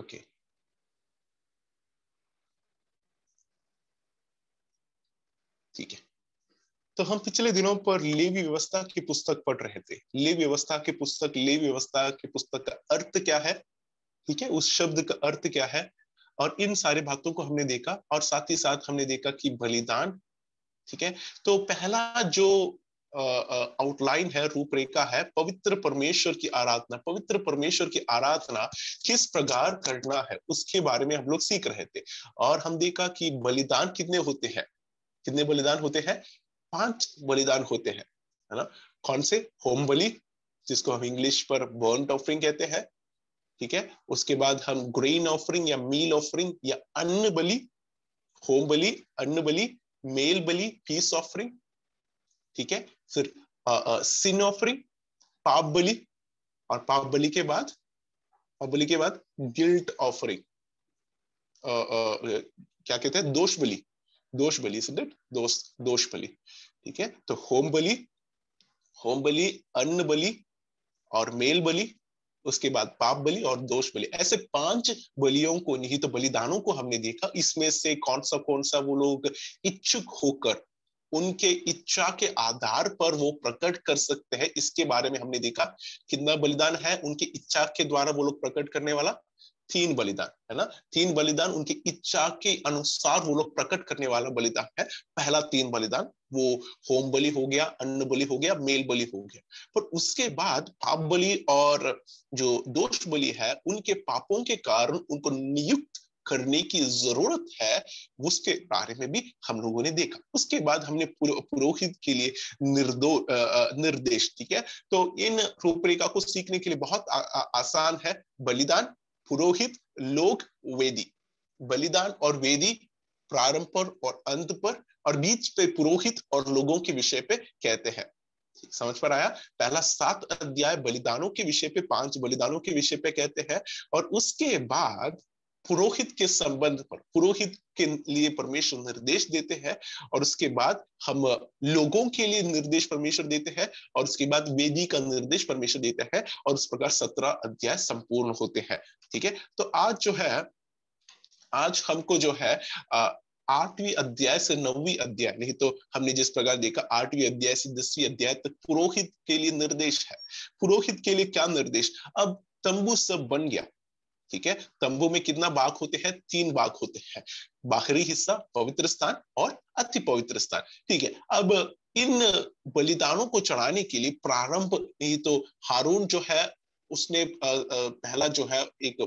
Okay, ठीक है। तो हम पिछले दिनों पर लेवी व्यवस्था की पुस्तक पढ़ रहे थे। लेवी व्यवस्था की पुस्तक का अर्थ क्या है, ठीक है, उस शब्द का अर्थ क्या है, और इन सारी बातों को हमने देखा। और साथ ही साथ हमने देखा कि बलिदान, ठीक है। तो पहला जो आउटलाइन है, रूपरेखा है, पवित्र परमेश्वर की आराधना। पवित्र परमेश्वर की आराधना किस प्रकार करना है उसके बारे में हम लोग सीख रहे थे। और हम देखा कि बलिदान कितने होते हैं, कितने बलिदान होते हैं, 5 बलिदान होते हैं, है ना। कौन से? होम बलि, जिसको हम इंग्लिश पर बर्न्ट ऑफरिंग कहते हैं, ठीक है। उसके बाद हम ग्रेन ऑफरिंग या मील ऑफरिंग या अन्न बलि, होम बलि, अन्न बलि, मेल बलि, पीस ऑफरिंग, ठीक है। फिर सिन ऑफरिंग, पाप बलि, और पाप बलि के बाद गिल्ट ऑफरिंग, क्या कहते हैं, दोष बलि, दोष बलि, दोष, दोष बलि, ठीक है। तो होम बलि, अन्न बलि और मेल बलि, उसके बाद पाप बलि और दोष बलि, ऐसे 5 बलियों को, नहीं तो बलिदानों को हमने देखा। इसमें से कौन सा वो लोग इच्छुक होकर, उनके इच्छा के आधार पर वो प्रकट कर सकते हैं, इसके बारे में हमने देखा। कितना बलिदान है उनकी इच्छा के द्वारा वो लोग प्रकट करने वाला? 3 बलिदान, है ना। 3 बलिदान उनकी इच्छा के अनुसार वो लोग प्रकट करने वाला बलिदान है। पहला 3 बलिदान वो होम बलि हो गया, अन्न बलि हो गया, मेल बलि हो गया। पर उसके बाद पाप बलि और जो दोष बलि है, उनके पापों के कारण उनको नियुक्त करने की जरूरत है, उसके बारे में भी हम लोगों ने देखा। उसके बाद हमने पुरोहित के लिए निर्देश, ठीक है। तो इन रूपरेखा को सीखने के लिए बहुत आसान है। बलिदान, पुरोहित, लोग, वेदी। बलिदान और वेदी प्रारंभ पर और अंत पर, और बीच पे पुरोहित और लोगों के विषय पे कहते हैं। समझ पर आया? पहला 7 अध्याय बलिदानों के विषय पे, 5 बलिदानों के विषय पे कहते हैं, और उसके बाद पुरोहित के संबंध पर, पुरोहित के लिए परमेश्वर निर्देश देते हैं, और उसके बाद हम लोगों के लिए निर्देश परमेश्वर देते हैं, और उसके बाद वेदी का निर्देश परमेश्वर देते हैं, और उस प्रकार 17 अध्याय संपूर्ण होते हैं, ठीक है। तो आज जो है, आज हमको जो है 8वीं अध्याय से 9वीं अध्याय, नहीं तो हमने जिस प्रकार देखा 8वीं अध्याय से 10वीं अध्याय तक पुरोहित के लिए निर्देश है। पुरोहित के लिए क्या निर्देश? अब तंबू सब बन गया, ठीक है। तंबू में कितना भाग होते हैं? 3 भाग होते हैं, बाहरी हिस्सा, पवित्र स्थान और अति पवित्र स्थान, ठीक है। अब इन बलिदानों को चढ़ाने के लिए प्रारंभ, नहीं तो हारून जो है उसने पहला जो है एक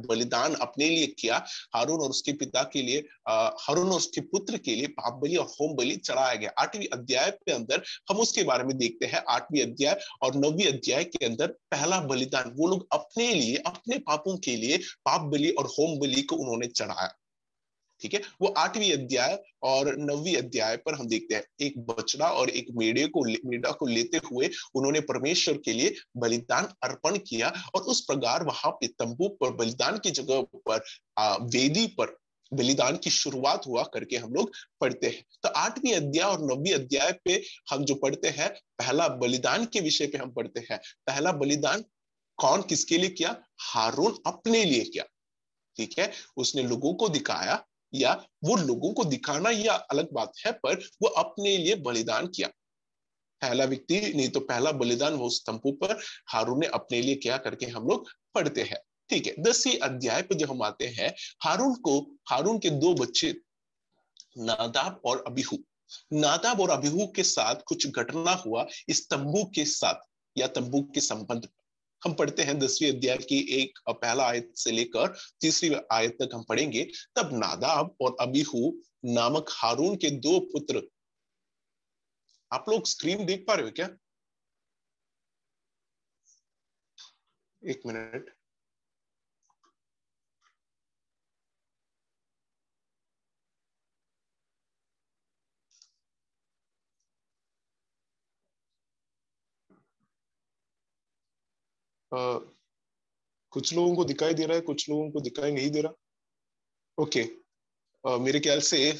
बलिदान अपने लिए किया। हारून और उसके पिता के लिए, हारून और उसके पुत्र के लिए पाप बलि और होम बलि चढ़ाया गया। 8वीं अध्याय के अंदर हम उसके बारे में देखते हैं। 8वीं अध्याय और 9वीं अध्याय के अंदर पहला बलिदान वो लोग अपने लिए, अपने पापों के लिए पाप बलि और होम बलि को उन्होंने चढ़ाया, ठीक है। वो 8वीं अध्याय और 9वीं अध्याय पर हम देखते हैं एक बछड़ा और एक मेढ़ा को लेते हुए उन्होंने परमेश्वर के लिए बलिदान अर्पण किया, और उस प्रकार वहां पे तंबू पर बलिदान की जगह पर वेदी पर बलिदान की शुरुआत हुआ करके हम लोग पढ़ते हैं। तो 8वीं अध्याय और 9वीं अध्याय पे हम जो पढ़ते हैं, पहला बलिदान के विषय पे हम पढ़ते हैं। पहला बलिदान कौन किसके लिए किया? हारून अपने लिए किया, ठीक है। उसने लोगों को दिखाया, या वो लोगों को दिखाना या अलग बात है, पर वो अपने लिए बलिदान किया। पहला व्यक्ति, नहीं तो पहला बलिदान वो उस तंबू पर हारून ने अपने लिए किया करके हम लोग पढ़ते हैं, ठीक है। 10वीं अध्याय पर जब हम आते हैं, हारून के 2 बच्चे नादाब और अबीहू, नादाब और अबीहू के साथ कुछ घटना हुआ इस तंबू के साथ या तंबू के संबंध। हम पढ़ते हैं 10वीं अध्याय की एक पहला आयत से लेकर 3री आयत तक हम पढ़ेंगे। तब नादाब और अबीहू नामक हारून के 2 पुत्र, आप लोग स्क्रीन देख पा रहे हो क्या? एक मिनट। कुछ लोगों को दिखाई दे रहा है, कुछ लोगों को दिखाई नहीं दे रहा। ओके, मेरे ख्याल से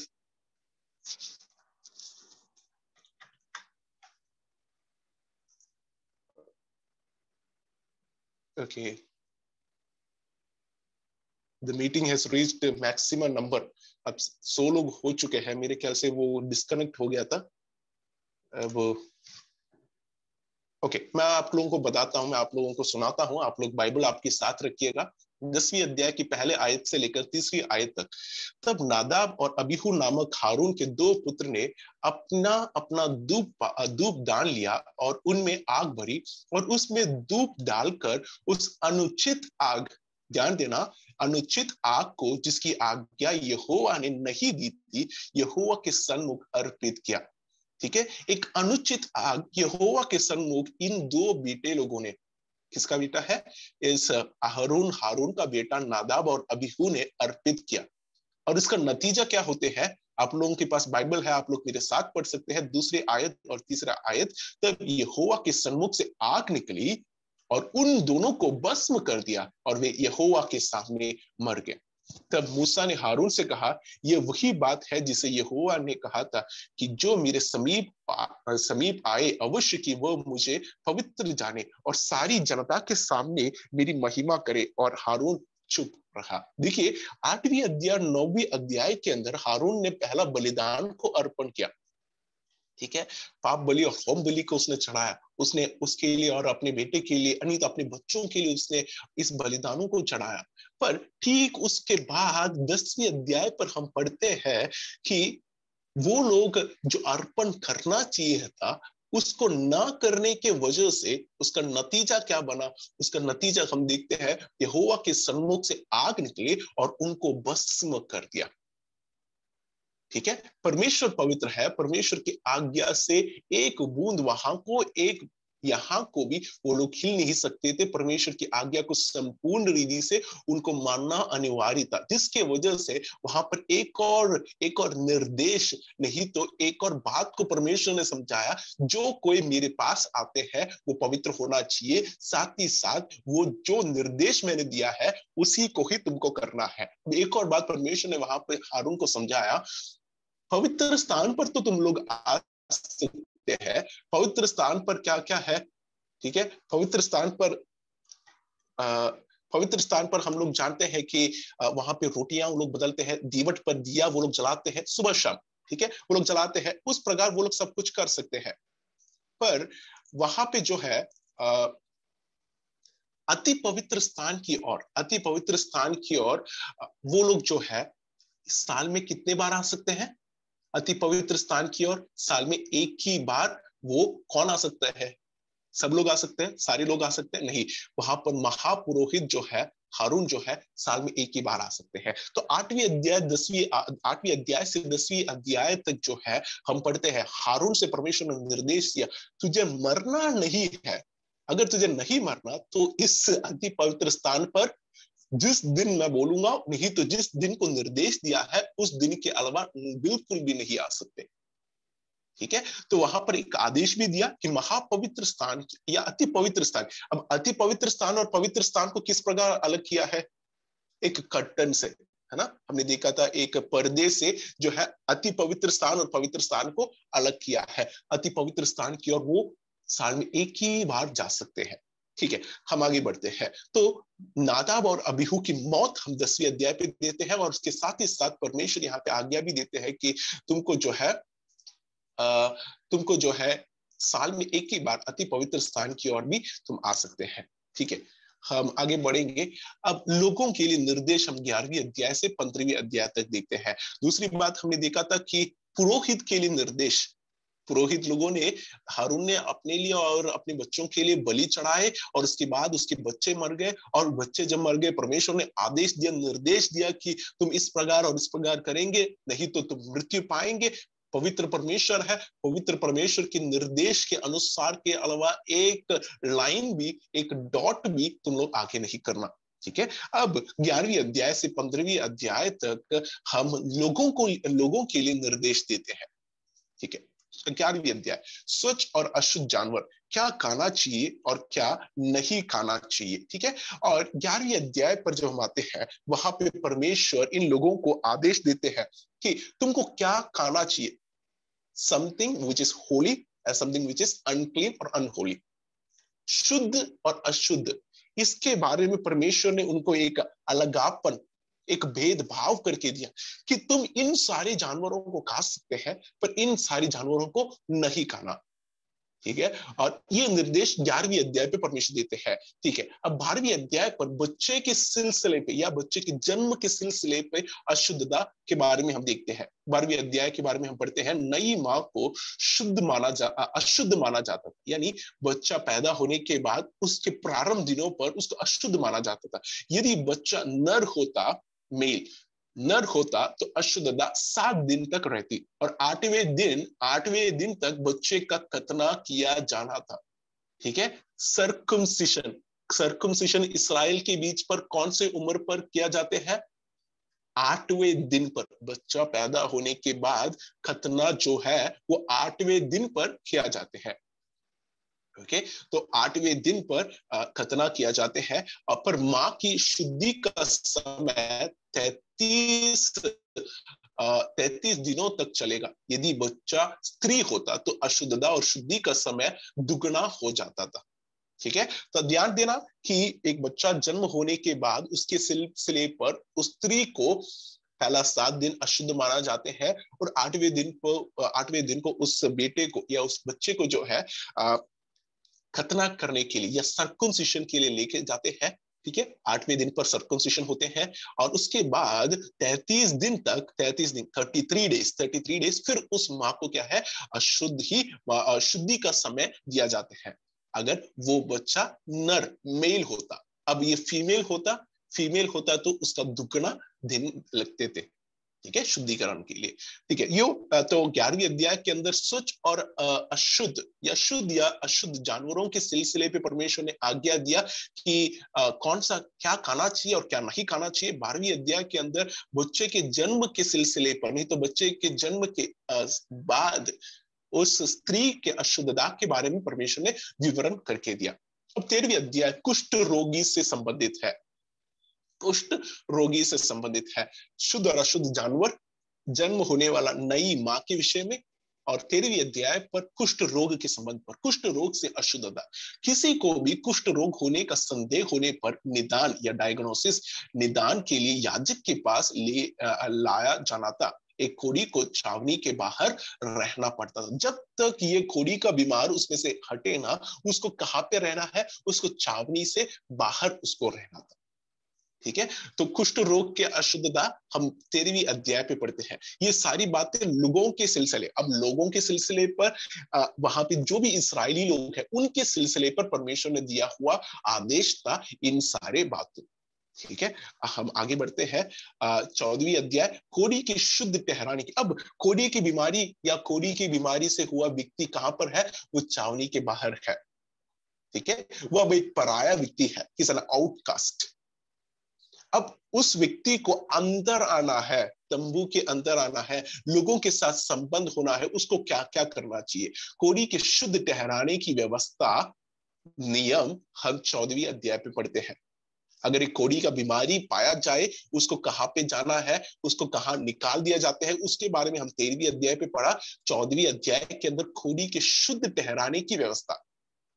okay, the meeting has reached maximum number. अब 100 लोग हो चुके हैं मेरे ख्याल से, वो डिस्कनेक्ट हो गया था। अब ओके, मैं आप लोगों को बताता हूं, मैं आप लोगों को सुनाता हूं, आप लोग बाइबल आपके साथ रखिएगा। 10वीं अध्याय की पहले आयत से लेकर 30वीं आयत तक। तब नादाब और अबीहू नामक हारून के 2 पुत्र ने अपना अपना धूप दान लिया और उनमें आग भरी और उसमें धूप डालकर उस अनुचित आग, ध्यान देना, अनुचित आग को जिसकी आज्ञा यहोवा ने नहीं दी थी, यहोवा के सन्मुख अर्पित किया। ठीक है, एक अनुचित आग यहोवा के सन्मुख इन 2 बेटे लोगों ने, किसका बेटा है, इस हारून का बेटा नादाब और अबीहू ने अर्पित किया। और इसका नतीजा क्या होते हैं, आप लोगों के पास बाइबल है, आप लोग मेरे साथ पढ़ सकते हैं, 2री आयत और 3रा आयत। तब यहोवा के सन्मुख से आग निकली और उन दोनों को भस्म कर दिया और वे यहोवा के सामने मर गए। तब मूसा ने हारून से कहा, यह वही बात है जिसे यहोवा ने कहा था कि जो मेरे समीप आए अवश्य कि वह मुझे पवित्र जाने और सारी जनता के सामने मेरी महिमा करे। और हारून चुप रहा। देखिए 8वीं अध्याय 9वीं अध्याय के अंदर हारून ने पहला बलिदान को अर्पण किया। ठीक है, पाप बलि और होम बलि को उसने चढ़ाया, उसने उसके लिए और अपने बेटे के लिए, अनित अपने बच्चों के लिए उसने इस बलिदानों को चढ़ाया। पर ठीक उसके बाद 10वीं अध्याय पर हम पढ़ते हैं कि वो लोग जो अर्पण करना चाहिए था उसको ना करने के वजह से उसका नतीजा क्या बना। उसका नतीजा हम देखते हैं, यहोवा के सन्मुख से आग निकली और उनको भस्म कर दिया। ठीक है, परमेश्वर पवित्र है, परमेश्वर की आज्ञा से एक बूंद वहां को एक यहां को भी वो लोग हिल नहीं सकते थे। परमेश्वर की आज्ञा को संपूर्ण रीति से उनको मानना अनिवार्य था, जिसके वजह से वहां पर एक और निर्देश नहीं तो एक और बात को परमेश्वर ने समझाया, जो कोई मेरे पास आते हैं वो पवित्र होना चाहिए, साथ ही साथ वो जो निर्देश मैंने दिया है उसी को ही तुमको करना है। एक और बात परमेश्वर ने वहां पर हारून को समझाया, पवित्र स्थान पर तो तुम लोग आ सकते हैं, पवित्र स्थान पर क्या क्या है। ठीक है, पवित्र स्थान पर हम लोग जानते हैं कि वहां पे रोटियां वो लोग बदलते हैं, दीवट पर दिया वो लोग जलाते हैं सुबह शाम। ठीक है, वो लोग जलाते हैं, उस प्रकार वो लोग सब कुछ कर सकते हैं। पर वहां पे जो है अति पवित्र स्थान की ओर वो लोग जो है साल में कितने बार आ सकते हैं। अति पवित्र स्थान की ओर साल में एक ही बार। वो कौन आ सकता है, सब लोग आ सकते हैं, सारे लोग आ सकते हैं, नहीं, वहां पर महापुरोहित जो है हारून जो है साल में एक ही बार आ सकते हैं। तो 8वीं अध्याय से 10वीं अध्याय तक जो है हम पढ़ते हैं, हारून से परमेश्वर ने निर्देश दिया, तुझे मरना नहीं है, अगर तुझे नहीं मरना तो इस अति पवित्र स्थान पर जिस दिन मैं बोलूंगा, नहीं तो जिस दिन को निर्देश दिया है उस दिन के अलावा बिल्कुल भी नहीं आ सकते। ठीक है, तो वहां पर एक आदेश भी दिया कि महापवित्र स्थान या अति पवित्र स्थान। अब अति पवित्र स्थान और पवित्र स्थान को किस प्रकार अलग किया है, एक कर्टन से, है ना, हमने देखा था एक पर्दे से जो है अति पवित्र स्थान और पवित्र स्थान को अलग किया है। अति पवित्र स्थान की ओर वो साल में एक ही बार जा सकते हैं। ठीक है, हम आगे बढ़ते हैं। तो नादाब और अबीहू की मौत हम 10वीं अध्याय पे देते हैं और उसके साथ ही साथ परमेश्वर यहाँ पे आज्ञा भी देते हैं कि तुमको जो है साल में एक ही बार अति पवित्र स्थान की ओर भी तुम आ सकते हैं। ठीक है, हम आगे बढ़ेंगे। अब लोगों के लिए निर्देश हम 11वीं अध्याय से 15वीं अध्याय तक देखते हैं। दूसरी बात हमने देखा था कि पुरोहित के लिए निर्देश, पुरोहित लोगों ने, हारून ने अपने लिए और अपने बच्चों के लिए बलि चढ़ाए और उसके बाद उसके बच्चे मर गए, और बच्चे जब मर गए परमेश्वर ने आदेश दिया, निर्देश दिया कि तुम इस प्रकार और इस प्रकार करेंगे, नहीं तो तुम मृत्यु पाएंगे। पवित्र परमेश्वर है, पवित्र परमेश्वर के निर्देश के अनुसार के अलावा एक लाइन भी, एक डॉट भी तुम लोग आगे नहीं करना। ठीक है, अब 11वीं अध्याय से 15वीं अध्याय तक हम लोगों के लिए निर्देश देते हैं। ठीक है, 11वीं अध्याय, स्वच्छ और अशुद्ध जानवर क्या खाना चाहिए और क्या नहीं खाना चाहिए। ठीक है, और 11वीं अध्याय पर जब हम आते हैं वहां पे परमेश्वर इन लोगों को आदेश देते हैं कि तुमको क्या खाना चाहिए, something which is Holi and something which is unclean और अनहोली, शुद्ध और अशुद्ध, इसके बारे में परमेश्वर ने उनको एक अलगापन एक भेदभाव करके दिया कि तुम इन सारे जानवरों को खा सकते हैं पर इन सारे जानवरों को नहीं खाना। ठीक है, और ये निर्देश 11वीं अध्याय पे परमेश्वर देते हैं। ठीक है, अब 12वीं अध्याय पर बच्चे के सिलसिले पे या बच्चे के जन्म के सिलसिले पे अशुद्धता के बारे में हम देखते हैं। 12वीं अध्याय के बारे में हम पढ़ते हैं, नई माँ को अशुद्ध माना जाता था, यानी बच्चा पैदा होने के बाद उसके प्रारंभ दिनों पर उसको अशुद्ध माना जाता था। यदि बच्चा नर होता, मेल नर होता, तो अशुद्धता 7 दिन तक रहती और 8वें दिन तक बच्चे का खतना किया जाना था। ठीक है, सर्कमसिशन इसराइल के बीच पर कौन से उम्र पर किया जाते हैं? 8वें दिन पर। बच्चा पैदा होने के बाद खतना जो है वो 8वें दिन पर किया जाते हैं। ओके, तो 8वें दिन पर खतना किया जाते हैं। पर माँ की शुद्धि का समय 33 दिनों तक चलेगा। यदि बच्चा स्त्री होता तो अशुद्धता और शुद्धि का समय दुगना हो जाता था। ठीक है, तो ध्यान देना कि एक बच्चा जन्म होने के बाद उसके सिलसिले पर उस स्त्री को पहला 7 दिन अशुद्ध माना जाते हैं और 8वें दिन को उस बेटे को या उस बच्चे को जो है खतना करने के लिए या सर्कमसिशन के लिए लेके जाते हैं। ठीक है, 8वें दिन पर सर्कमसिशन होते हैं और उसके बाद 33 दिन 33 डेज फिर उस माँ को क्या है, अशुद्धि का समय दिया जाता है। अगर वो बच्चा नर मेल होता, अब ये फीमेल होता तो उसका दुगना दिन लगते थे। ठीक है, शुद्धिकरण के लिए। ठीक है, यो तो 11वीं अध्याय के अंदर स्वच्छ और अशुद्ध या शुद्ध या अशुद्ध जानवरों के सिलसिले पे परमेश्वर ने आज्ञा दिया कि कौन सा क्या खाना चाहिए और क्या नहीं खाना चाहिए। 12वीं अध्याय के अंदर बच्चे के जन्म के सिलसिले पर, नहीं तो बच्चे के जन्म के बाद उस स्त्री के अशुद्धता के बारे में परमेश्वर ने विवरण करके दिया। अब 13वीं अध्याय कुष्ठ रोगी से संबंधित है। कुष्ठ रोगी से संबंधित है। शुद्ध और अशुद्ध जानवर, जन्म होने वाला नई माँ के विषय में, और 13वीं अध्याय पर कुष्ठ रोग के संबंध पर। कुष्ठ रोग से अशुद्धता, किसी को भी कुष्ठ रोग होने का संदेह होने पर निदान या डायग्नोसिस, निदान के लिए याजक के पास लाया जाना था। एक खोड़ी को छावनी के बाहर रहना पड़ता था। जब तक ये खोड़ी का बीमार उसमें से हटे ना, उसको कहाँ पे रहना है, उसको छावनी से बाहर उसको रहना था। ठीक है, तो कुष्ठ रोग के अशुद्धता हम 13वीं अध्याय पे पढ़ते हैं। ये सारी बातें लोगों के सिलसिले, अब लोगों के सिलसिले पर वहां पे जो भी इस्राएली लोग हैं उनके सिलसिले पर परमेश्वर ने दिया हुआ आदेश था इन सारे बातों। ठीक है, हम आगे बढ़ते हैं। 14वीं अध्याय कोढ़ी की शुद्ध ठहराने की। अब कोढ़ी की बीमारी या कोढ़ी की बीमारी से हुआ व्यक्ति कहां पर है? वो छावनी के बाहर है। ठीक है, वो अब एक पराया व्यक्ति है, किसी आउटकास्ट। अब उस व्यक्ति को अंदर आना है, तंबू के अंदर आना है, लोगों के साथ संबंध होना है, उसको क्या क्या करना चाहिए। कोढ़ी के शुद्ध ठहराने की व्यवस्था, नियम हम 14वीं अध्याय पे पढ़ते हैं। अगर एक कोढ़ी का बीमारी पाया जाए, उसको कहाँ पे जाना है, उसको कहाँ निकाल दिया जाता है, उसके बारे में हम 13वीं अध्याय पे पढ़ा। 14वीं अध्याय के अंदर कोढ़ी के शुद्ध ठहराने की व्यवस्था,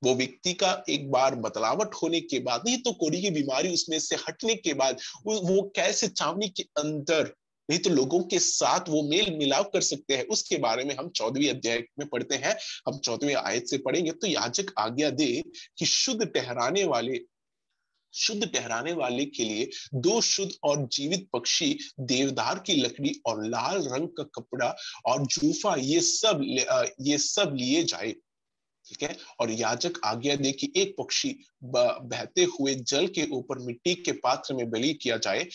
वो व्यक्ति का एक बार बदलावट होने के बाद, नहीं तो कोढ़ी की बीमारी उसमें से हटने के बाद वो कैसे छावनी के अंदर, नहीं तो लोगों के साथ वो मेल मिलाप कर सकते हैं, उसके बारे में हम 14वीं अध्याय में पढ़ते हैं। हम 14वीं आयत से पढ़ेंगे। तो याजक आज्ञा दे कि शुद्ध ठहराने वाले के लिए 2 शुद्ध और जीवित पक्षी, देवदार की लकड़ी और लाल रंग का कपड़ा और जूफा, ये सब लिए जाए। ठीक है, और याजक आज्ञा दे कि एक पक्षी बहते हुए जल के ऊपर मिट्टी के पात्र में बलि किया जाए।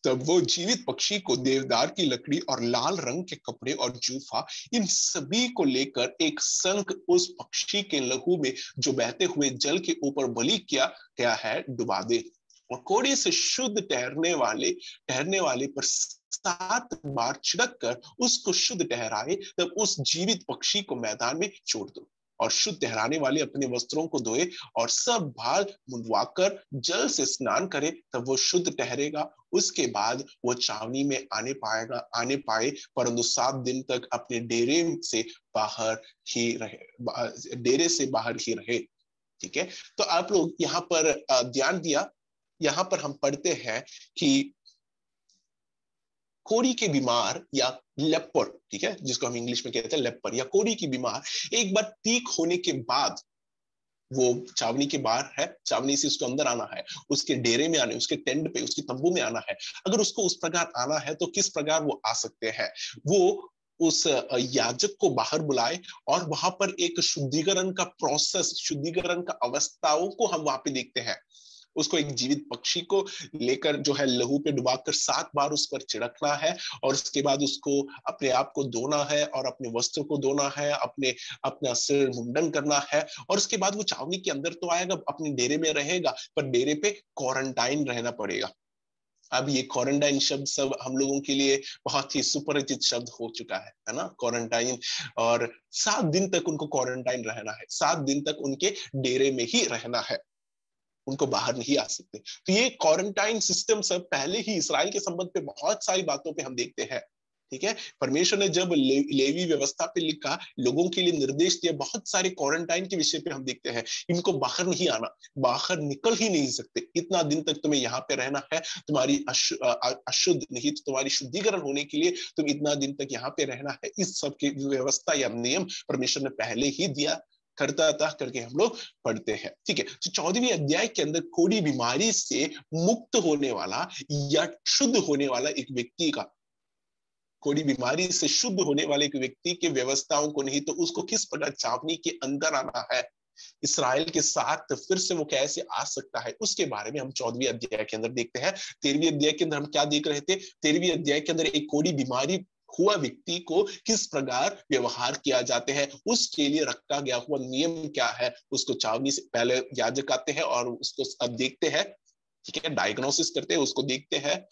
तब वो जीवित पक्षी को देवदार की लकड़ी और लाल रंग के कपड़े और जूफा, इन सभी को लेकर एक संख उस पक्षी के लहू में जो बहते हुए जल के ऊपर बलि किया गया है डुबा दे, और कोढ़ी से शुद्ध ठहरने वाले पर 7 बार छिड़क कर उसको शुद्ध ठहराए। तब उस जीवित पक्षी को मैदान में छोड़ दो, और शुद्ध ठहराने वाले अपने वस्त्रों को धोए और सब भाग मुंडवाकर जल से स्नान करे, तब वो शुद्ध ठहरेगा। उसके बाद वो छावनी में आने पाए, परंतु 7 दिन तक अपने डेरे से बाहर ही रहे। ठीक है, तो आप लोग यहाँ पर ध्यान दिया, यहाँ पर हम पढ़ते हैं कि कोढ़ी के बीमार या लेपर, ठीक है, जिसको हम इंग्लिश में कहते हैं लेपर या कोढ़ी की बीमार, एक बार ठीक होने के बाद वो छावनी के बाहर है, छावनी से उसको अंदर आना है, उसके डेरे में आने, उसके टेंट पे, उसके तंबू में आना है। अगर उसको उस प्रकार आना है तो किस प्रकार वो आ सकते हैं? वो उस याजक को बाहर बुलाए और वहां पर एक शुद्धिकरण का प्रोसेस, शुद्धिकरण का अवस्थाओं को हम वहां पे देखते हैं। उसको एक जीवित पक्षी को लेकर जो है लहू पे डुबाकर 7 बार उस पर छिड़कना है, और उसके बाद उसको अपने आप को धोना है और अपने वस्त्र को धोना है, अपने अपना सिर मुंडन करना है, और उसके बाद वो छावनी के अंदर तो आएगा, अपने डेरे में रहेगा, पर डेरे पे क्वारंटाइन रहना पड़ेगा। अब ये क्वारंटाइन शब्द सब हम लोगों के लिए बहुत ही सुपरिचित शब्द हो चुका है ना, क्वारंटाइन। और 7 दिन तक उनको क्वारंटाइन रहना है, 7 दिन तक उनके डेरे में ही रहना है, उनको बाहर नहीं आ सकते। तो ये क्वारंटाइन सिस्टम सब पहले ही इसराइल के संबंध पे बहुत सारी बातों पे हम देखते हैं, ठीक है। परमेश्वर ने जब लेवी व्यवस्था पे लिखा, लोगों के लिए निर्देश दिया, बहुत सारे क्वारंटाइन के विषय पे हम देखते हैं। इनको बाहर नहीं आना, बाहर निकल ही नहीं सकते, इतना दिन तक तुम्हें यहाँ पे रहना है, तुम्हारी अशुद्ध नहीं तो तुम्हारी शुद्धिकरण होने के लिए तुम इतना दिन तक यहाँ पे रहना है। इस सब की व्यवस्था या नियम परमेश्वर ने पहले ही दिया करता था, करके हम लोग पढ़ते हैं, ठीक है। तो 14वीं अध्याय के अंदर कोढ़ी बीमारी से मुक्त होने वाला या शुद्ध होने वाला एक व्यक्ति का, कोढ़ी बीमारी से शुद्ध होने वाले एक व्यक्ति के व्यवस्थाओं को नहीं तो उसको किस प्रकार छावनी के अंदर आना है, इसराइल के साथ फिर से वो कैसे आ सकता है, उसके बारे में हम 14वीं अध्याय के अंदर देखते हैं। 13वीं अध्याय के अंदर हम क्या देख रहे थे? 13वीं अध्याय के अंदर एक कोढ़ी बीमारी हुआ व्यक्ति को किस प्रकार व्यवहार किया जाते हैं, उसके लिए रखा गया हुआ नियम क्या है, उसको छावनी से पहले याजक आते हैं और उसको अब देखते हैं, ठीक है, डायग्नोसिस करते हैं, उसको देखते हैं,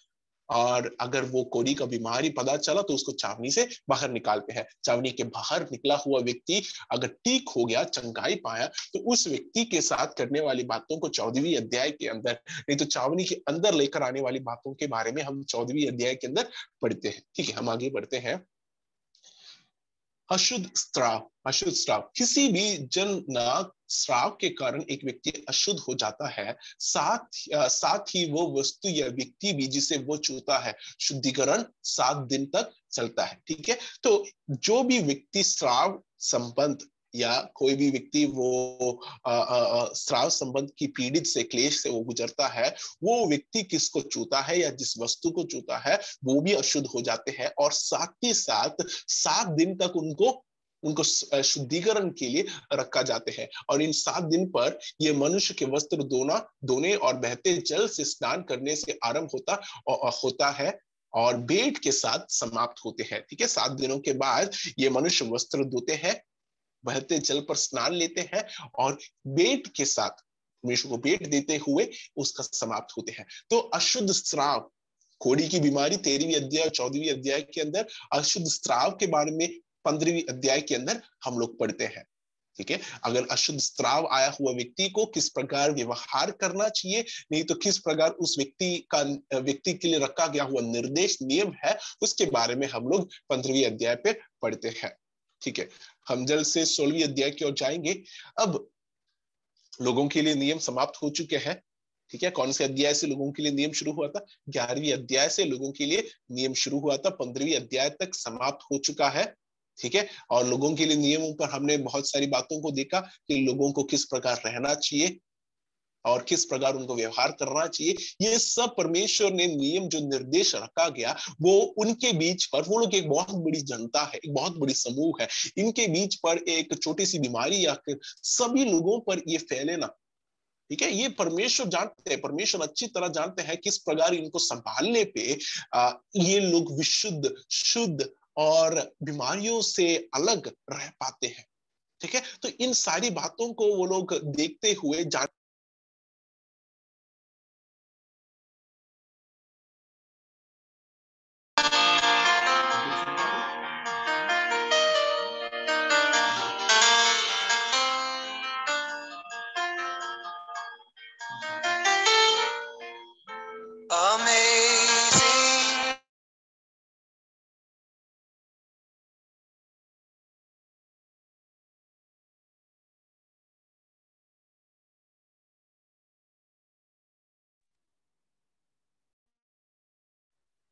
और अगर वो कोढ़ी का बीमारी पता चला तो उसको छावनी से बाहर निकालते हैं। छावनी के बाहर निकला हुआ व्यक्ति अगर ठीक हो गया, चंगाई पाया, तो उस व्यक्ति के साथ करने वाली बातों को 14वीं अध्याय के अंदर, नहीं तो छावनी के अंदर लेकर आने वाली बातों के बारे में हम 14वीं अध्याय के अंदर पढ़ते हैं, ठीक है। हम आगे बढ़ते हैं। अशुद्ध स्त्राव, अशुद्ध स्त्राव, किसी भी जननाक स्राव के कारण एक व्यक्ति अशुद्ध हो जाता है, साथ ही वो वस्तु या व्यक्ति भी जिसे वो छूता है, शुद्धिकरण 7 दिन तक चलता है, ठीक है। तो जो भी व्यक्ति स्राव संबंध या कोई भी व्यक्ति वो स्राव संबंध की पीड़ित से, क्लेश से वो गुजरता है, वो व्यक्ति किसको छूता है या जिस वस्तु को छूता है वो भी अशुद्ध हो जाते हैं, और साथ ही साथ 7 दिन तक उनको उनको शुद्धिकरण के लिए रखा जाते हैं। और इन 7 दिन पर ये मनुष्य के वस्त्र धोने और बहते जल से स्नान करने से आरंभ होता है और भेंट के साथ समाप्त होते हैं, ठीक है। 7 दिनों के बाद ये मनुष्य वस्त्र धोते हैं, बहते जल पर स्नान लेते हैं, और भेंट के साथ परमेश्वर को भेंट देते हुए उसका समाप्त होते हैं। तो अशुद्ध स्राव, कोढ़ी की बीमारी 13वीं अध्याय और 14वीं अध्याय के अंदर, अशुद्ध स्राव के बारे में 15वीं अध्याय के अंदर हम लोग पढ़ते हैं, ठीक है। अगर अशुद्ध स्त्राव आया हुआ व्यक्ति को किस प्रकार व्यवहार करना चाहिए, नहीं तो किस प्रकार उस व्यक्ति के लिए रखा गया हुआ निर्देश नियम है, उसके बारे में हम लोग 15वीं अध्याय पे पढ़ते हैं, ठीक है। हम जल्द से 16वीं अध्याय की ओर जाएंगे। अब लोगों के लिए नियम समाप्त हो चुके हैं, ठीक है। कौन से अध्याय से लोगों के लिए नियम शुरू हुआ था? 11वीं अध्याय से लोगों के लिए नियम शुरू हुआ था, 15वीं अध्याय तक समाप्त हो चुका है, ठीक है। और लोगों के लिए नियमों पर हमने बहुत सारी बातों को देखा कि लोगों को किस प्रकार रहना चाहिए और किस प्रकार उनको व्यवहार करना चाहिए। ये सब परमेश्वर ने नियम जो निर्देश रखा गया, वो उनके बीच पर, वो लोग एक बहुत बड़ी जनता है, एक बहुत बड़ी समूह है, इनके बीच पर एक छोटी सी बीमारी आकर सभी लोगों पर ये फैले ना, ठीक है। ये परमेश्वर जानते हैं, परमेश्वर अच्छी तरह जानते हैं किस प्रकार इनको संभालने पे ये लोग विशुद्ध, शुद्ध और बीमारियों से अलग रह पाते हैं, ठीक है। तो इन सारी बातों को वो लोग देखते हुए जान Amazing.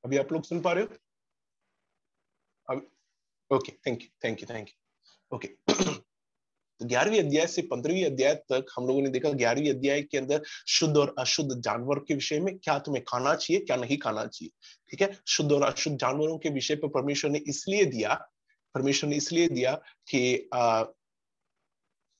अभी आप लोग सुन पा रहे हो? Okay, thank you thank you thank you. Okay, तो 11वीं अध्याय से 15वीं अध्याय तक हम लोगों ने देखा 11वीं अध्याय के अंदर शुद्ध और अशुद्ध जानवर के विषय में, क्या तुम्हें खाना चाहिए क्या नहीं खाना चाहिए। ठीक है, शुद्ध और अशुद्ध जानवरों के विषय पर परमेश्वर ने इसलिए दिया कि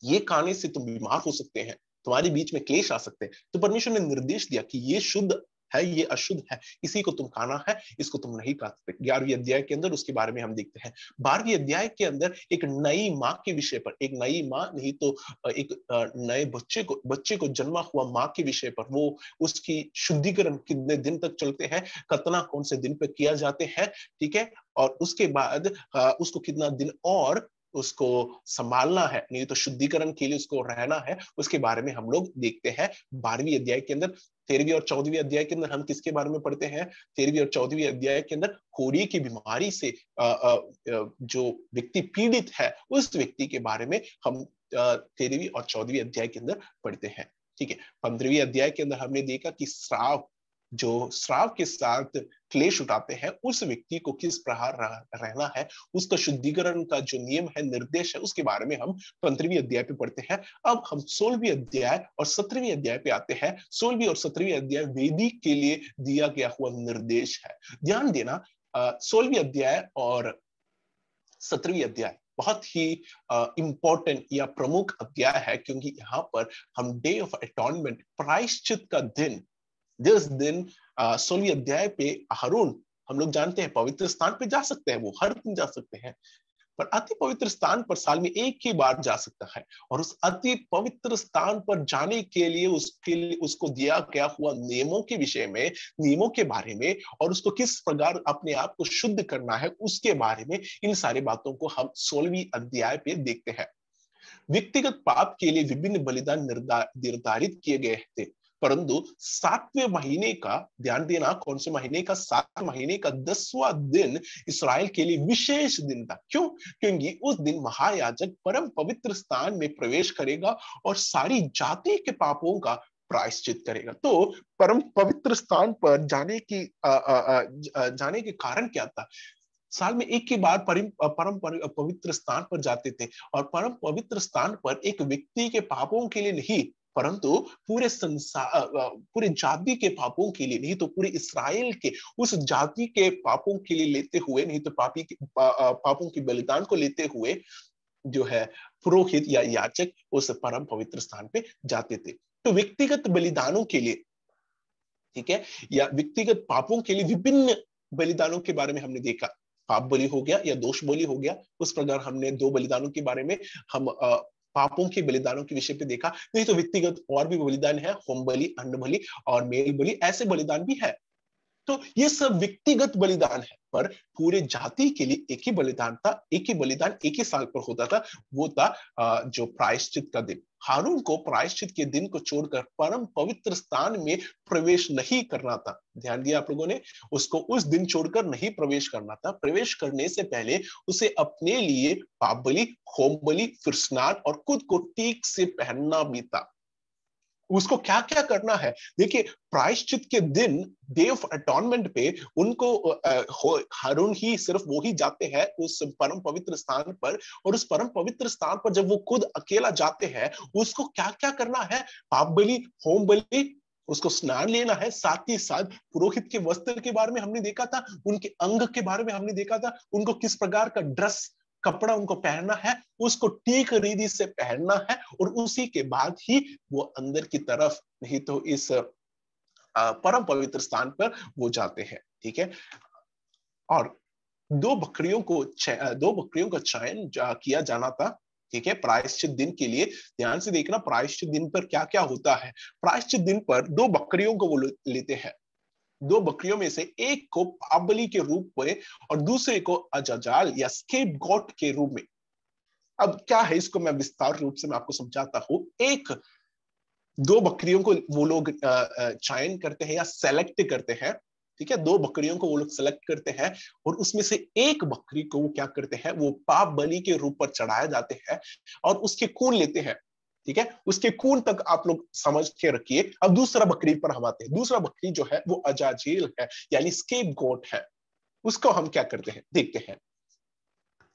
ये खाने से तुम बीमार हो सकते हैं, तुम्हारे बीच में क्लेश आ सकते हैं। तो परमेश्वर ने निर्देश दिया कि ये शुद्ध है, ये अशुद्ध है, इसी को तुम खाना है, इसको तुम नहीं खा सकते। 11वीं अध्याय के अंदर उसके बारे में हम देखते हैं। 12वीं अध्याय के अंदर एक नई माँ के विषय पर, एक नई माँ नहीं तो एक नए बच्चे को जन्मा हुआ माँ के विषय पर, वो उसकी शुद्धिकरण कितने दिन तक चलते हैं, खतना कौन से दिन पर किया जाते हैं, ठीक है, और उसके बाद उसको कितना दिन और उसको संभालना है, नहीं तो शुद्धिकरण के लिए उसको रहना है, उसके बारे में हम लोग देखते हैं 12वीं अध्याय के अंदर। 13वीं और 14वीं अध्याय के अंदर हम किसके बारे में पढ़ते हैं? 13वीं और 14वीं अध्याय के अंदर कोढ़ी की बीमारी से जो व्यक्ति पीड़ित है, उस व्यक्ति के बारे में हम 13वीं और 14वीं अध्याय के अंदर पढ़ते हैं। ठीक है, 15वीं अध्याय के अंदर हमने देखा कि श्राव के साथ क्लेश उठाते हैं, उस व्यक्ति को किस प्रकार रहना है, उसका शुद्धिकरण का जो नियम है, निर्देश है, उसके बारे में हम 15वीं अध्याय पे पढ़ते हैं। अब हम 16वीं अध्याय और 17वीं अध्याय पे आते हैं। 16वीं और 17वीं अध्याय वेदी के लिए दिया गया हुआ निर्देश है। ध्यान देना, 16वीं अध्याय और 17वीं अध्याय बहुत ही इंपॉर्टेंट या प्रमुख अध्याय है, क्योंकि यहाँ पर हम डे ऑफ अटॉर्नमेंट, प्रायश्चित का दिन, जिस दिन 16वीं अध्याय पे हारून, हम लोग जानते हैं पवित्र स्थान पे जा सकते हैं, वो हर दिन जा सकते हैं, पर अति पवित्र स्थान पर साल में एक ही बार जा सकता है। और उस अति पवित्र स्थान पर जाने के लिए उसको दिया गया हुआ नियमों के विषय में, नियमों के बारे में, और उसको किस प्रकार अपने आप को शुद्ध करना है, उसके बारे में, इन सारी बातों को हम 16वीं अध्याय पे देखते हैं। व्यक्तिगत पाप के लिए विभिन्न बलिदान निर्धारित किए गए थे, परंतु 7वें महीने का, ध्यान देना, कौन से महीने का? 7वें महीने का 10वां दिन इस्राएल के लिए विशेष दिन था। क्यों? क्योंकि उस दिन महायाजक परम पवित्र स्थान में प्रवेश करेगा और सारी जाति के पापों का प्रायश्चित करेगा। तो परम पवित्र स्थान पर जाने के कारण क्या था? साल में एक ही बार परम पवित्र स्थान पर जाते थे, और परम पवित्र स्थान पर एक व्यक्ति के पापों के लिए नहीं, परंतु पूरे संसार, पूरे जाति के पापों के लिए, नहीं तो पूरे इस्राएल के उस जाति के पापों के लिए लेते हुए, नहीं तो पापों की बलिदान को लेते हुए, जो है पुरोहित या याजक उस परम पवित्र स्थान पे जाते थे। तो व्यक्तिगत बलिदानों के लिए, ठीक है, या व्यक्तिगत पापों के लिए विभिन्न बलिदानों के बारे में हमने देखा। पाप बलि हो गया या दोष बलि हो गया, उस प्रकार हमने 2 बलिदानों के बारे में, हम पापों के बलिदानों के विषय पे देखा। नहीं तो व्यक्तिगत और भी बलिदान है, होम बलि, अन्न बलि और मेल बलि, ऐसे बलिदान भी है। तो ये सब व्यक्तिगत बलिदान है, पर पूरे जाति के लिए एक ही बलिदान था, एक ही बलिदान एक ही साल पर होता था, वो था जो प्रायश्चित का दिन। हारून को प्रायश्चित के दिन को छोड़कर परम पवित्र स्थान में प्रवेश नहीं करना था। ध्यान दिया आप लोगों ने? उसको उस दिन छोड़कर नहीं प्रवेश करना था। प्रवेश करने से पहले उसे अपने लिए पाप बलि, होम बलि, फिर स्नान और खुद को टीक से पहनना भी था। उसको क्या क्या करना है? देखिए, प्रायश्चित के दिन, डे ऑफ अटॉर्नमेंट पे, उनको हारून ही, सिर्फ वो ही जाते हैं उस परम पवित्र स्थान पर। और उस परम पवित्र स्थान पर जब वो खुद अकेला जाते हैं, उसको क्या क्या करना है? पाप बलि, होम बलि, उसको स्नान लेना है, साथ ही साथ पुरोहित के वस्त्र के बारे में हमने देखा था, उनके अंग के बारे में हमने देखा था, उनको किस प्रकार का ड्रेस, कपड़ा उनको पहनना है, उसको ठीक रीति से पहनना है, और उसी के बाद ही वो अंदर की तरफ, नहीं तो इस परम पवित्र स्थान पर वो जाते हैं। ठीक है, और 2 बकरियों का चयन किया जाना था। ठीक है, प्रायश्चित दिन के लिए। ध्यान से देखना, प्रायश्चित दिन पर क्या क्या होता है। प्रायश्चित दिन पर 2 बकरियों को वो लेते हैं। 2 बकरियों में से एक को पाप बलि के रूप में और दूसरे को अजाजाल या स्केप गॉट के रूप में। अब क्या है, इसको मैं विस्तार रूप से मैं आपको समझाता हूं। 2 बकरियों को वो लोग चयन करते हैं या सेलेक्ट करते हैं। ठीक है, 2 बकरियों को वो लोग सेलेक्ट करते हैं, और उसमें से एक बकरी को वो क्या करते हैं, वो पाप बलि के रूप पर चढ़ाया जाते हैं, और उसके खून लेते हैं। ठीक है, उसके खून तक आप लोग समझ के रखिए। अब दूसरा बकरी पर हम आते हैं। दूसरा बकरी जो है, वो अजाजेल है, यानी स्केप गोट है। उसको हम क्या करते हैं, देखते हैं।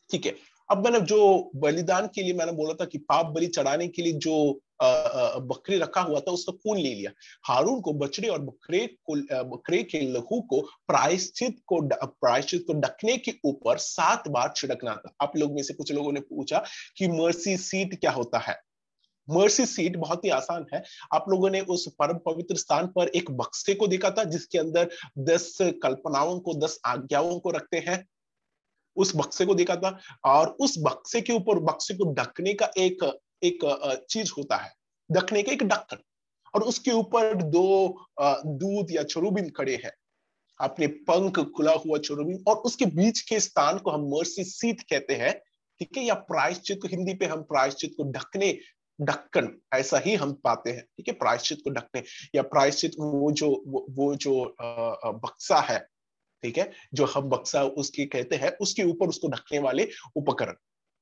ठीक है। अब मैंने जो बलिदान के लिए मैंने बोला था कि पाप बलि चढ़ाने के लिए जो बकरी रखा हुआ था उसका खून ले लिया। हारून को बछड़े और बकरे के लहू को प्रायश्चित को ढकने के ऊपर 7 बार छिड़कना था। आप लोग में से कुछ लोगों ने पूछा कि मर्सी सीट क्या होता है। मर्सी सीट बहुत ही आसान है। आप लोगों ने उस परम पवित्र स्थान पर एक बक्से को देखा था जिसके अंदर 10 कल्पनाओं को, 10 आज्ञाओं को रखते हैं। उस बक्से को देखा था, और उस बक्से के ऊपर, बक्से को ढकने का एक एक चीज होता है, ढकने का एक ढक्कन, और उसके ऊपर 2 दूत या चेरुबिम खड़े हैं, अपने पंख खुला हुआ चेरुबिम, और उसके बीच के स्थान को हम मर्सी सीट कहते हैं। ठीक है, या प्रायश्चित को, हिंदी पे हम प्रायश्चित को ढकने, ढक्कन ऐसा ही हम पाते हैं। ठीक है, प्रायश्चित को ढकने या प्रायश्चित, वो जो बक्सा है, ठीक है, जो हम बक्सा उसकी कहते हैं, उसके ऊपर उसको ढकने वाले उपकरण।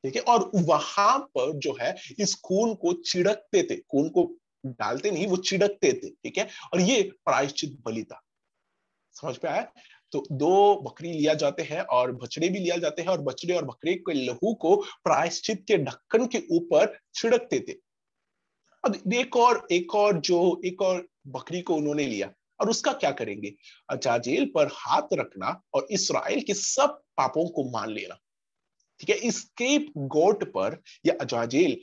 ठीक है, और वहां पर जो है इस खून को छिड़कते थे, खून को डालते नहीं, वो छिड़कते थे। ठीक है, और ये प्रायश्चित बलि था। समझ पे आया? तो 2 बकरी लिया जाते हैं और बछड़े भी लिया जाते हैं, और बछड़े और बकरे के लहू को प्रायश्चित के ढक्कन के ऊपर छिड़कते थे। अब एक और बकरी को उन्होंने लिया, और उसका क्या करेंगे? अजाजेल पर हाथ रखना और इसराइल के सब पापों को मान लेना। ठीक है, स्केप गोट पर या अजाजेल,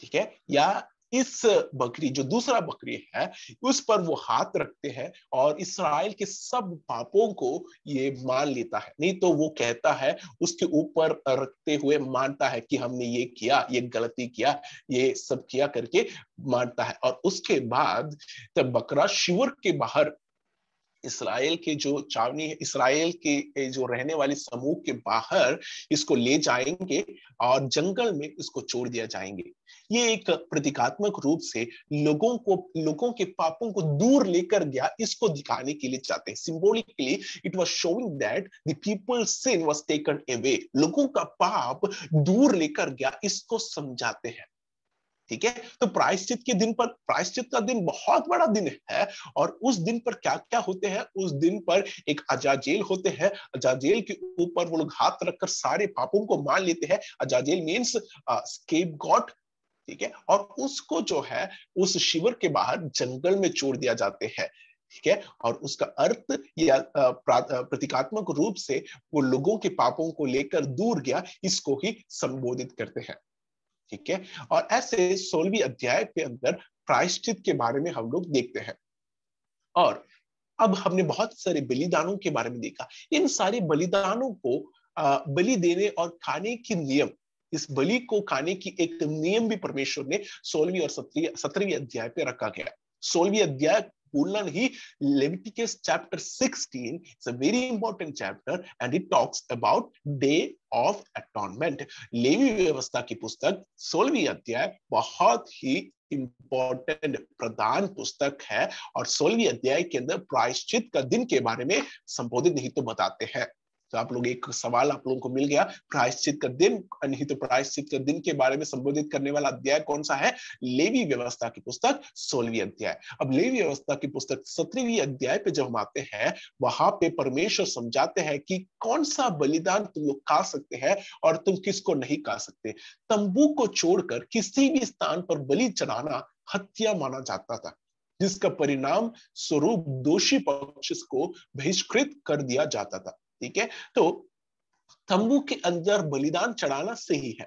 ठीक है, या इस बकरी, जो दूसरा बकरी है, उस पर वो हाथ रखते हैं और इसराइल के सब पापों को ये मान लेता है। नहीं तो वो कहता है, उसके ऊपर रखते हुए मानता है कि हमने ये किया, ये गलती किया, ये सब किया करके मानता है। और उसके बाद तब बकरा शिवर के बाहर, इसराइल के जो चावनी है, इसराइल के जो रहने वाले समूह के बाहर इसको ले जाएंगे और जंगल में इसको छोड़ दिया जाएंगे। ये एक प्रतीकात्मक रूप से लोगों के पापों को दूर लेकर गया, इसको दिखाने के लिए चाहते हैं। Symbolically it was showing that the people's sin was taken away, लोगों का पाप दूर लेकर गया, इसको समझाते हैं। ठीक है, तो प्रायश्चित के दिन पर, प्रायश्चित का दिन बहुत बड़ा दिन है, और उस दिन पर क्या क्या होते हैं? उस दिन पर एक अजाजेल होते हैं, अजाजेल के ऊपर वो लोग हाथ रखकर सारे पापों को मान लेते हैं। Azazel means scapegoat. ठीक है, और उसको जो है उस शिविर के बाहर जंगल में छोड़ दिया जाते हैं। ठीक है, और उसका अर्थ या प्रतीकात्मक रूप से वो लोगों के पापों को लेकर दूर गया, इसको ही संबोधित करते हैं। ठीक है, और ऐसे 16वीं अध्याय के अंदर प्रायश्चित के बारे में हम लोग देखते हैं। और अब हमने बहुत सारे बलिदानों के बारे में देखा। इन सारे बलिदानों को बलि देने और खाने की नियम, इस बलि को खाने की एक नियम भी परमेश्वर ने 16वीं और 17वीं अध्याय पे रखा गया। 16वीं अध्याय बोलना नहीं, Leviticus chapter 16 is a very important chapter and it talks about day of atonement. Levi व्यवस्था की पुस्तक 16वीं अध्याय बहुत ही इंपॉर्टेंट प्रधान पुस्तक है, और 16वीं अध्याय के अंदर प्रायश्चित का दिन के बारे में संबोधित नहीं तो बताते हैं। तो आप लोग, एक सवाल आप लोगों को मिल गया, प्रायश्चित का दिन, नहीं तो प्रायश्चित का दिन के बारे में संबोधित करने वाला अध्याय कौन सा है? लेवी व्यवस्था की पुस्तक 16वीं अध्याय। अब लेवी व्यवस्था की पुस्तक 17वीं अध्याय पे जब हम आते हैं, वहां पे परमेश्वर समझाते हैं कि कौन सा बलिदान तुम लोग खा सकते हैं और तुम किसको नहीं खा सकते। तंबू को छोड़कर किसी भी स्थान पर बलि चढ़ाना हत्या माना जाता था, जिसका परिणाम स्वरूप दोषी पक्ष को बहिष्कृत कर दिया जाता था। ठीक है, तो तंबू के अंदर बलिदान चढ़ाना सही है।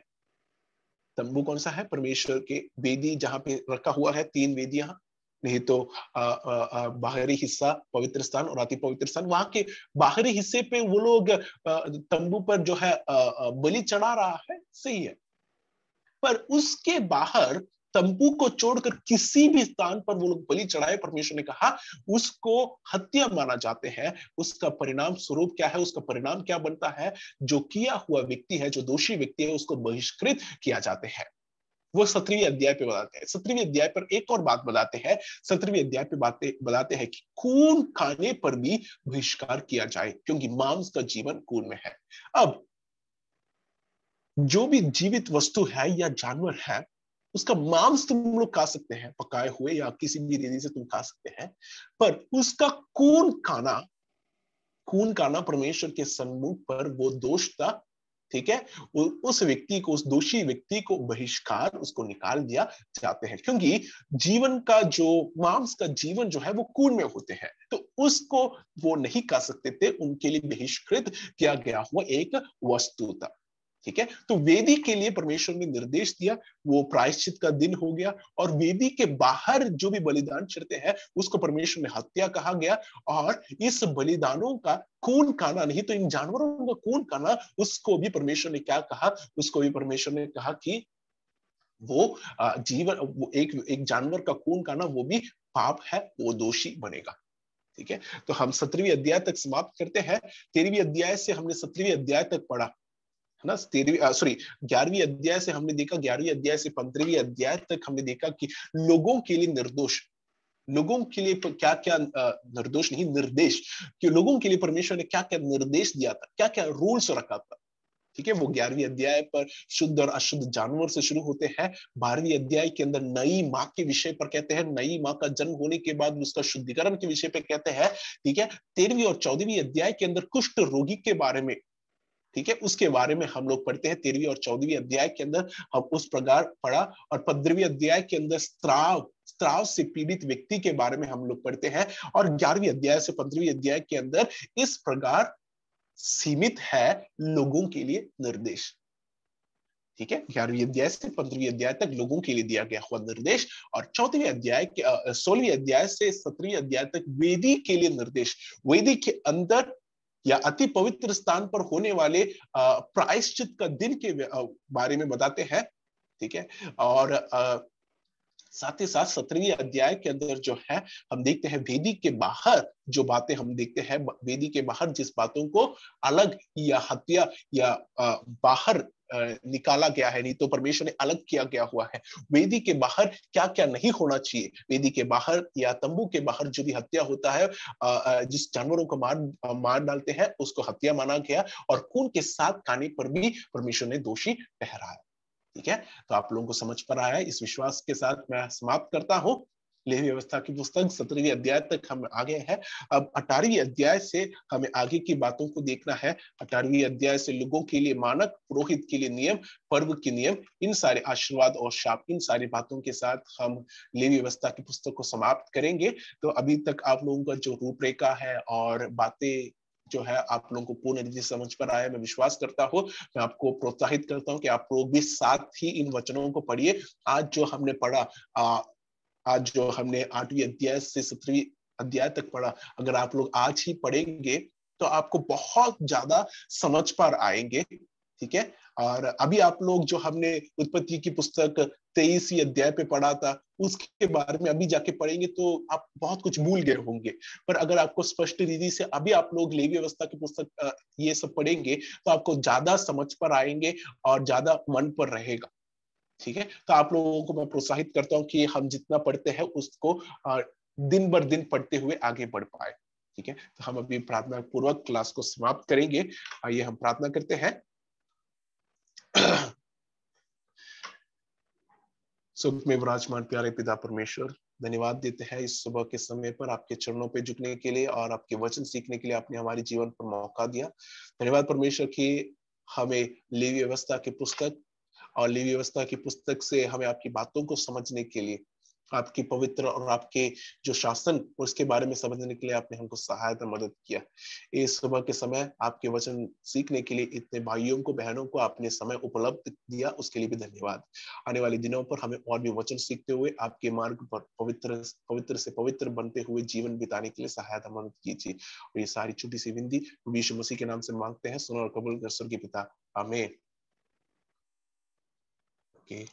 तंबू कौन सा है? परमेश्वर के वेदी जहां पे रखा हुआ है, 3 वेदियां, नहीं तो बाहरी हिस्सा पवित्र स्थान और अति पवित्र स्थान। वहां के बाहरी हिस्से पे वो लोग तंबू पर जो है बलि चढ़ा रहा है, सही है। पर उसके बाहर तंबू को छोड़कर किसी भी स्थान पर वो लोग बलि चढ़ाए, परमेश्वर ने कहा उसको हत्या माना जाते हैं। उसका परिणाम स्वरूप क्या है? उसका परिणाम क्या बनता है? जो किया हुआ व्यक्ति है, जो दोषी व्यक्ति है, उसको बहिष्कृत किया जाते हैं। वो 17वीं अध्याय पे बताते हैं। 17वीं अध्याय पर एक और बात बताते हैं। 17वीं अध्याय पे बातें बताते हैं कि खून खाने पर भी बहिष्कार किया जाए, क्योंकि मांस का जीवन खून में है। अब जो भी जीवित वस्तु है या जानवर है, उसका मांस तुम लोग खा सकते हैं, पकाए हुए या किसी भी रीति से तुम खा सकते हैं, पर उसका खून खाना, खून खाना परमेश्वर के सम्मुख पर वो दोष था, ठीक है, उस व्यक्ति को, उस दोषी व्यक्ति को बहिष्कार उसको निकाल दिया जाते हैं, क्योंकि जीवन का जो मांस का जीवन जो है वो खून में होते हैं, तो उसको वो नहीं खा सकते थे, उनके लिए बहिष्कृत किया गया हुआ एक वस्तु था। ठीक है, तो वेदी के लिए परमेश्वर ने निर्देश दिया, वो प्रायश्चित का दिन हो गया, और वेदी के बाहर जो भी बलिदान चढ़ते हैं उसको परमेश्वर ने हत्या कहा गया, और इस बलिदानों का खून खाना, नहीं तो इन जानवरों का खून खाना, उसको भी परमेश्वर ने क्या कहा, उसको भी परमेश्वर ने कहा कि वो जीवन, वो एक जानवर का खून खाना वो भी पाप है, वो दोषी बनेगा। ठीक है, तो हम 17वीं अध्याय तक समाप्त करते हैं। 13वीं अध्याय से हमने 17वीं अध्याय तक पढ़ा है ना, 11वीं अध्याय से हमने देखा, 11वीं अध्याय से 15वीं अध्याय तक हमने देखा कि लोगों के लिए निर्दोष, लोगों के लिए क्या क्या निर्दोष नहीं, निर्देश, कि लोगों के लिए परमेश्वर ने क्या क्या निर्देश दिया था, क्या क्या रूल्स रखा था। ठीक है, वो 11वीं अध्याय पर शुद्ध और अशुद्ध जानवर से शुरू होते हैं। 12वीं अध्याय के अंदर नई माँ के विषय पर कहते हैं, नई माँ का जन्म होने के बाद उसका शुद्धिकरण के विषय पर कहते हैं। ठीक है, 13वीं और 14वीं अध्याय के अंदर कुष्ठ रोगी के बारे में, ठीक है, उसके बारे में हम लोग पढ़ते हैं। 13वीं और 14वीं अध्याय के अंदर हम उस प्रकार पढ़ा, और 15वीं अध्याय के अंदर स्त्राव से पीड़ित व्यक्ति के बारे में हम लोग पढ़ते हैं, और 11वीं अध्याय से 15वीं अध्याय के अंदर इस प्रकार सीमित है लोगों के लिए निर्देश। ठीक है, 11वीं अध्याय से 15वीं अध्याय तक लोगों के लिए दिया गया हुआ निर्देश, और 14वीं अध्याय के 16वीं अध्याय से 17वीं अध्याय तक वेदी के लिए निर्देश, वेदी के अंदर या अति पवित्र स्थान पर होने वाले प्रायश्चित का दिन के बारे में बताते हैं। ठीक है, और साथ ही साथ 17वीं अध्याय के अंदर जो है हम देखते हैं वेदी के बाहर जो बातें हम देखते हैं, वेदी के बाहर जिस बातों को अलग या हत्या या बाहर निकाला गया है, नहीं तो परमेश्वर ने अलग किया गया हुआ है। वेदी के बाहर क्या क्या नहीं होना चाहिए, वेदी के बाहर या तंबू के बाहर जो भी हत्या होता है, जिस जानवरों को मार डालते हैं उसको हत्या माना गया, और खून के साथ खाने पर भी परमेश्वर ने दोषी ठहराया। ठीक है, तो आप लोगों को समझ पर आया है, इस विश्वास के साथ मैं समाप्त करता हूं। लेवी व्यवस्था की पुस्तक 17वीं अध्याय तक हम आगे हैं। अब 18वीं अध्याय से हमें आगे की बातों को देखना है। 18वीं अध्याय से लोगों के लिए मानक, पुरोहित के लिए नियम, पर्व के नियम, इन सारे आशीर्वाद और शाप, इन सारी बातों के साथ हम लेवी व्यवस्था की पुस्तक को समाप्त करेंगे। तो अभी तक आप लोगों का जो रूपरेखा है और बातें जो है आप लोगों को पूर्ण रीति से समझ पर आया, मैं विश्वास करता हूँ। मैं आपको प्रोत्साहित करता हूँ कि आप लोग भी साथ ही इन वचनों को पढ़िए। आज जो हमने पढ़ा, आज जो हमने 8वीं अध्याय से 17वीं अध्याय तक पढ़ा, अगर आप लोग आज ही पढ़ेंगे तो आपको बहुत ज्यादा समझ पर आएंगे। ठीक है, और अभी आप लोग जो हमने उत्पत्ति की पुस्तक 23वीं अध्याय पे पढ़ा था, उसके बारे में अभी जाके पढ़ेंगे तो आप बहुत कुछ भूल गए होंगे। पर अगर आपको स्पष्ट रीति से अभी आप लोग लेवी व्यवस्था की पुस्तक ये सब पढ़ेंगे तो आपको ज्यादा समझ पर आएंगे और ज्यादा मन पर रहेगा। ठीक है, तो आप लोगों को मैं प्रोत्साहित करता हूँ कि हम जितना पढ़ते हैं उसको दिन बर दिन पढ़ते हुए आगे बढ़ पाए। ठीक है, तो हम अभी प्रार्थना पूर्वक क्लास को समाप्त करेंगे। आइए हम प्रार्थना करते हैं। सुख में विराजमान प्यारे पिता परमेश्वर, धन्यवाद देते हैं इस सुबह के समय पर आपके चरणों पे झुकने के लिए और आपके वचन सीखने के लिए आपने हमारे जीवन पर मौका दिया। धन्यवाद परमेश्वर कि हमें लेवी व्यवस्था की पुस्तक और लेवी व्यवस्था की पुस्तक से हमें आपकी बातों को समझने के लिए, आपकी पवित्र और आपके जो शासन उसके बारे में समझने के लिए आपने हमको सहायता मदद किया। इस सुबह के समय आपके वचन सीखने के लिए इतने भाइयों को, बहनों को आपने समय उपलब्ध दिया, उसके लिए भी धन्यवाद। आने वाले दिनों पर हमें और भी वचन सीखते हुए आपके मार्ग पर पवित्र पवित्र से पवित्र बनते हुए जीवन बिताने के लिए सहायता मदद कीजिए। और ये सारी छोटी सी विनती यीशु मसीह के नाम से मांगते हैं, सुनो और कबूल कर स्वर्गीय पिता, आमीन। Okay.